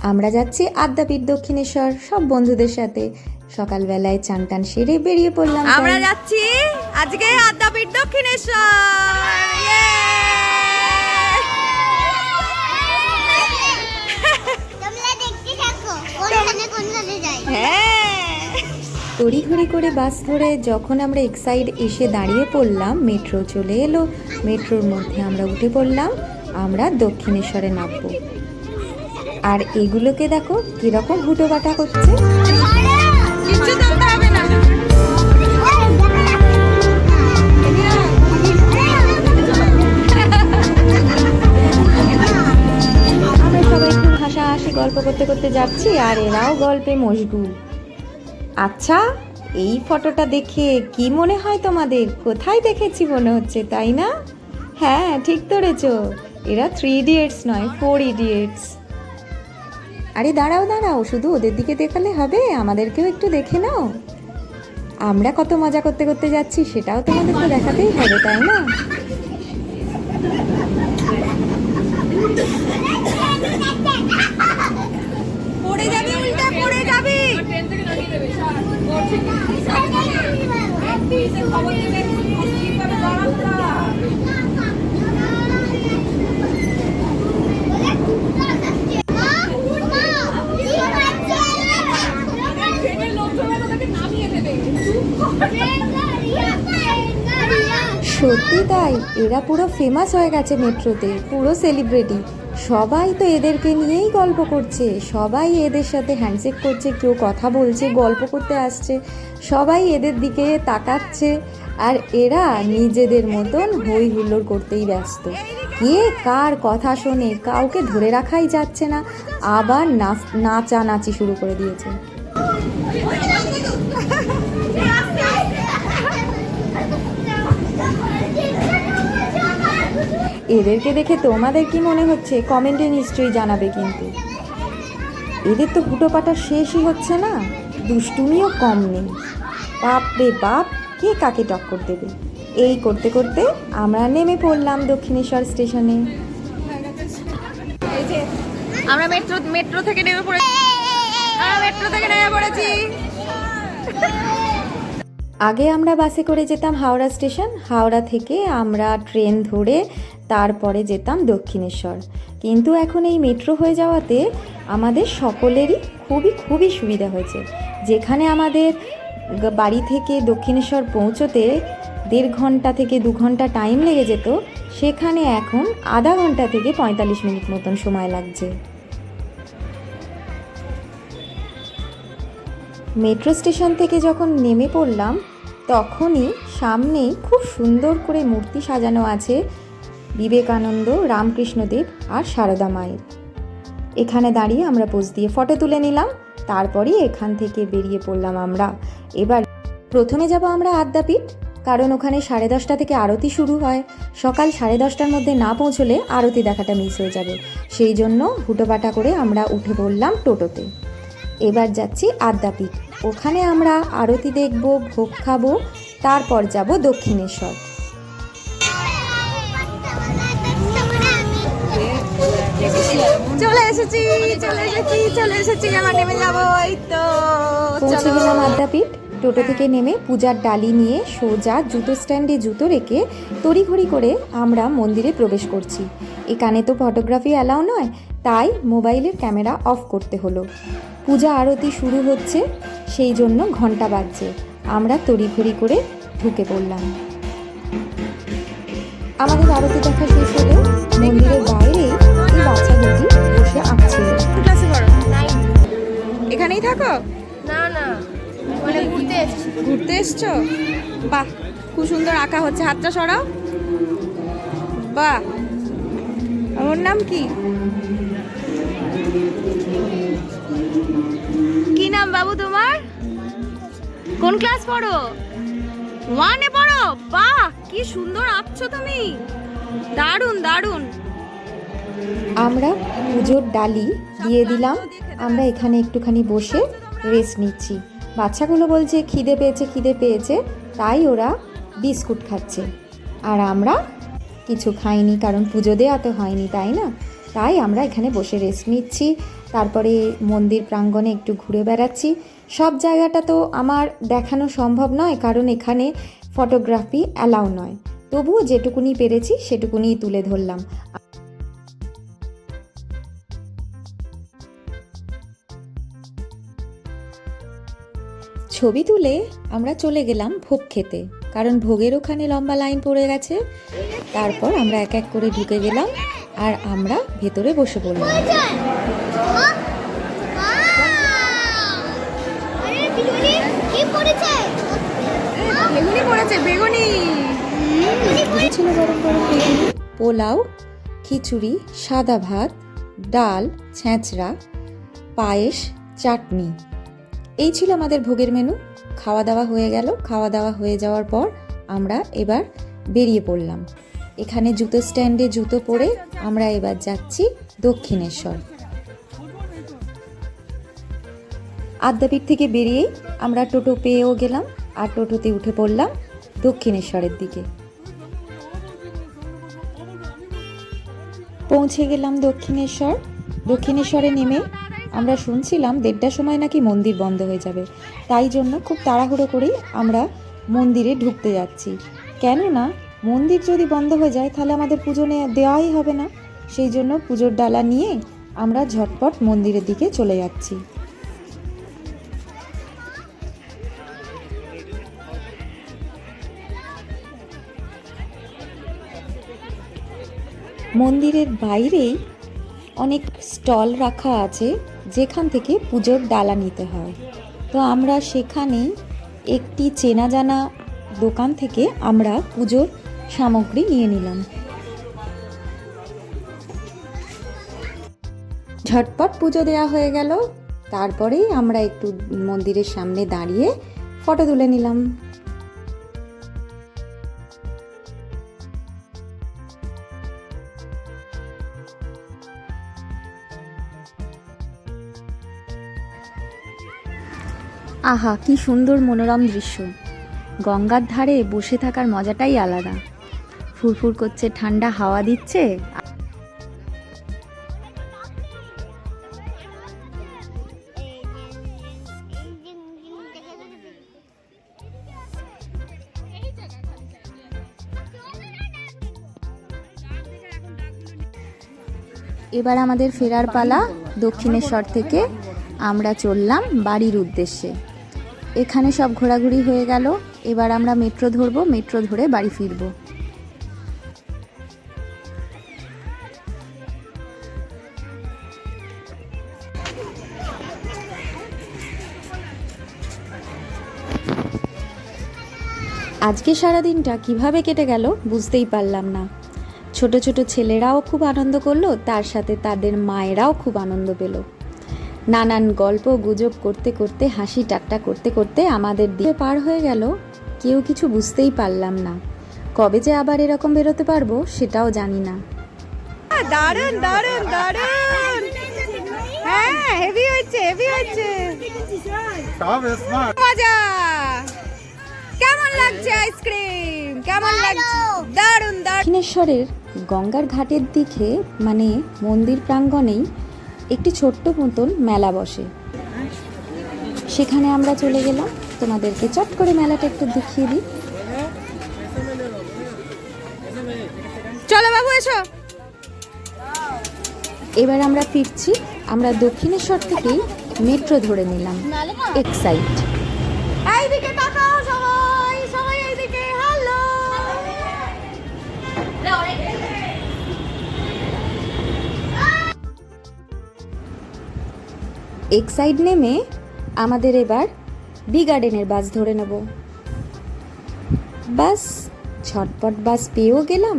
আমরা যাচ্ছি আদ্যাপীঠ দক্ষিণেশ্বর সব বন্ধুদের সাথে। সকালবেলায় চান টান সেরে বেরিয়ে পড়লাম। আমরা যাচ্ছি আজকে আদ্যাপীঠ দক্ষিণেশ্বর। তড়িঘড়ি করে বাস ধরে যখন আমরা এক সাইড এসে দাঁড়িয়ে পড়লাম, মেট্রো চলে এলো। মেট্রোর মধ্যে আমরা উঠে পড়লাম, আমরা দক্ষিণেশ্বরে নামবো। আর এগুলোকে দেখো কিরকম হুটোপাটা করছে। আমরা সবাই খুব হাসাহাসি গল্প করতে করতে যাচ্ছি, আর এরাও গল্পে মশগুল। আচ্ছা, এই ফটোটা দেখে কি মনে হয় তোমাদের? কোথায় দেখেছি মনে হচ্ছে, তাই না? হ্যাঁ, ঠিক ধরেছ, এরা 3 ইডিয়েটস নয়, 4 ইডিয়েটস। আরে দাঁড়াও দাঁড়াও, শুধু ওদের দিকে দেখালে হবে, আমাদেরকেও একটু দেখে নাও। আমরা কত মজা করতে করতে যাচ্ছি সেটাও তোমাদেরকে দেখাতেই হবে, তাই না? পড়ে যাবে, উল্টে পড়ে যাবে। সত্যি তাই, এরা পুরো ফেমাস হয়ে গেছে মেট্রোতে, পুরো সেলিব্রিটি। সবাই তো এদেরকে নিয়েই গল্প করছে, সবাই এদের সাথে হ্যান্ডশেক করছে, কেউ কথা বলছে, গল্প করতে আসছে, সবাই এদের দিকে তাকাচ্ছে। আর এরা নিজেদের মতন হই হুল্লোড় করতেই ব্যস্ত। কে কার কথা শোনে কাউকে ধরে রাখাই যাচ্ছে না, আবার নাচানাচি শুরু করে দিয়েছে। এদেরকে দেখে তোমাদের কি মনে হচ্ছে কমেন্টে নিশ্চয়ই জানাবে। কিন্তু এদের তো হুটোপাটা শেষই হচ্ছে না, দুষ্টুমিও কম নেই। বাপ রে বাপ, কে কাকে টক্কর দেবে। এই করতে করতে আমরা নেমে পড়লাম দক্ষিণেশ্বর স্টেশনে। আমরা মেট্রো থেকে নেমে পড়েছি। আগে আমরা বাসে করে যেতাম হাওড়া স্টেশন, হাওড়া থেকে আমরা ট্রেন ধরে তারপরে যেতাম দক্ষিণেশ্বর। কিন্তু এখন এই মেট্রো হয়ে যাওয়াতে আমাদের সকলেরই খুবই সুবিধা হয়েছে। যেখানে আমাদের বাড়ি থেকে দক্ষিণেশ্বর পৌঁছতে 1.5 ঘন্টা থেকে 2 ঘন্টা টাইম লেগে যেত, সেখানে এখন আধা ঘন্টা থেকে 45 মিনিট মতন সময় লাগছে। মেট্রো স্টেশন থেকে যখন নেমে পড়লাম, তখনই সামনেই খুব সুন্দর করে মূর্তি সাজানো আছে বিবেকানন্দ, রামকৃষ্ণদেব আর সারদা মায়ের। এখানে দাঁড়িয়ে আমরা পোজ দিয়ে ফটো তুলে নিলাম। তারপরই এখান থেকে বেরিয়ে পড়লাম আমরা। এবার প্রথমে যাব আমরা আদ্যাপীঠ, কারণ ওখানে 10:30 থেকে আরতি শুরু হয়। সকাল 10:30টার মধ্যে না পৌঁছলে আরতি দেখাটা মিস হয়ে যাবে, সেই জন্য হুটোপাটা করে আমরা উঠে পড়লাম টোটোতে। এবার যাচ্ছি আদ্যাপীঠ, ওখানে আমরা আরতি দেখব, ভোগ খাবো, তারপর যাব দক্ষিণেশ্বর। চলে এসেছি, এবার নেমে যাবো। এই তো পৌঁছে গেলাম আদ্যাপীঠ। টোটো থেকে নেমে পূজার ডালি নিয়ে সোজা জুতো স্ট্যান্ডে জুতো রেখে তড়িঘড়ি করে আমরা মন্দিরে প্রবেশ করছি। এখানে তো ফটোগ্রাফি অ্যালাউ নয়, তাই মোবাইলের ক্যামেরা অফ করতে হলো। পূজা আরতি শুরু হচ্ছে, সেই জন্য ঘন্টা বাজছে। আমরা তড়িঘড়ি করে ঢুকে পড়লাম। আমাদের আরতি দেখা শেষ হলে মন্দিরের বাইরে এই বাচ্চা দুটি বসে আঁকছিল। এখানেই থাকো? না না, মানে ঘুরতে এসছো? বাহ, খুব সুন্দর আঁকা হচ্ছে। হাতটা সরাও। বাহ, ওর নাম কি? কি নাম বাবু তোমার? কোন ক্লাস পড়ো? 1-এ পড়ো? বাহ, কি সুন্দর আঁকছো তুমি, দারুণ দারুণ। আমরা পুজোর ডালি দিয়ে দিলাম। আমরা এখানে একটুখানি বসে রেস্ট নিচ্ছি। বাচ্চাগুলো বলছে খিদে পেয়েছে, তাই ওরা বিস্কুট খাচ্ছে। আর আমরা কিছু খাইনি, কারণ পুজো দেওয়া তো হয়নি, তাই না? তাই আমরা এখানে বসে রেস্ট নিচ্ছি। তারপরে মন্দির প্রাঙ্গণে একটু ঘুরে বেড়াচ্ছি। সব জায়গাটা তো আমার দেখানো সম্ভব নয়, কারণ এখানে ফটোগ্রাফি অ্যালাউ নয়। তবুও যেটুকুনি পেরেছি সেটুকুনি তুলে ধরলাম। ছবি তুলে আমরা চলে গেলাম ভোগ খেতে, কারণ ভোগের ওখানে লম্বা লাইন পড়ে গেছে। তারপর আমরা এক এক করে ঢুকে গেলাম আর আমরা ভেতরে বসে পড়লাম। ছিল গরম গরম বেগুনি, পোলাও, খিচুড়ি, সাদা ভাত, ডাল, ছেঁচড়া, পায়েস, চাটনি। এই ছিল আমাদের ভোগের মেনু। খাওয়া দাওয়া হয়ে গেল। খাওয়া দাওয়া হয়ে যাওয়ার পর আমরা এবার বেরিয়ে পড়লাম। এখানে জুতো স্ট্যান্ডে জুতো পরে আমরা এবার যাচ্ছি দক্ষিণেশ্বর। আদ্যাপীঠ থেকে বেরিয়েই আমরা টোটো পেয়েও গেলাম আর টোটোতে উঠে পড়লাম দক্ষিণেশ্বরের দিকে। পৌঁছে গেলাম দক্ষিণেশ্বর। দক্ষিণেশ্বরে নেমে আমরা শুনছিলাম 1:30টার সময় নাকি মন্দির বন্ধ হয়ে যাবে, তাই জন্য খুব তাড়াহুড়ো করেই আমরা মন্দিরে ঢুকতে যাচ্ছি। কেননা মন্দির যদি বন্ধ হয়ে যায় তাহলে আমাদের পুজো দেওয়াই হবে না। সেই জন্য পুজোর ডালা নিয়ে আমরা ঝটপট মন্দিরের দিকে চলে যাচ্ছি। মন্দিরের বাইরেই অনেক স্টল রাখা আছে যেখান থেকে পুজোর ডালা নিতে হয়। তো আমরা সেখানেই একটি চেনা জানা দোকান থেকে আমরা পুজোর সামগ্রী নিয়ে নিলাম। ঝটপট পুজো দেওয়া হয়ে গেল। তারপরেই আমরা একটু মন্দিরের সামনে দাঁড়িয়ে ফটো তুলে নিলাম। আহা, কি সুন্দর মনোরম দৃশ্য। গঙ্গার ধারে বসে থাকার মজাটাই আলাদা। ফুরফুর করছে, ঠান্ডা হাওয়া দিচ্ছে। এবার আমাদের ফেরার পালা। দক্ষিণেশ্বর থেকে আমরা চললাম বাড়ির উদ্দেশ্যে। এখানে সব ঘোরাঘুরি হয়ে গেল। এবার আমরা মেট্রো ধরবো, মেট্রো ধরে বাড়ি ফিরবো। আজকে সারাদিনটা কিভাবে কেটে গেল বুঝতেই পারলাম না। ছোট ছোট ছেলেরাও খুব আনন্দ করলো, তার সাথে তাদের মায়েরাও খুব আনন্দ পেল। নানান গল্প গুজব করতে করতে, হাসি ঠাট্টা করতে করতে আমাদের দিয়ে পার হয়ে গেল। কেউ কিছু বুঝতেই পারলাম না। কবে যে আবার এরকম বেরোতে পারবো সেটাও জানি না। দারুন দারুন দারুন, হ্যাঁ হেভি হচ্ছে, হেভি হচ্ছে, মজা। কেমন লাগছে আইসক্রিম? কেমন লাগছে? দারুন দারুন। দক্ষিণেশ্বরের গঙ্গার ঘাটের দিকে মানে মন্দির প্রাঙ্গণেই একটি ছোট্ট মতন মেলা বসে। সেখানে আমরা চলে গেলাম। তোমাদেরকে চট করে মেলাটা একটু দেখিয়ে দিই। চলো বাবু এসো। এবার আমরা ফিরছি। আমরা দক্ষিণেশ্বর থেকেই মেট্রো ধরে নিলাম এক্সাইট। এইদিকে তাকাও সবাই, সবাই এইদিকে। হ্যালো, এক্সাইড নেমে আমাদের এবার বি গার্ডেনের বাস ধরে নেব। বাস ঝটপট বাস পেয়েও গেলাম,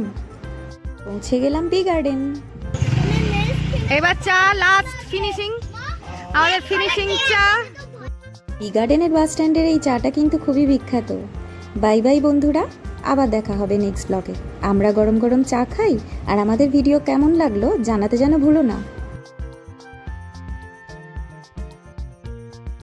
পৌঁছে গেলাম বি গার্ডেন। এবার চা লাস্ট ফিনিশিং, আমাদের ফিনিশিং চা। বি গার্ডেনের বাস স্ট্যান্ডের এই চাটা কিন্তু খুবই বিখ্যাত। বাই বাই বন্ধুরা, আবার দেখা হবে নেক্সট ব্লগে। আমরা গরম গরম চা খাই। আর আমাদের ভিডিও কেমন লাগলো জানাতে যেন ভুলো না।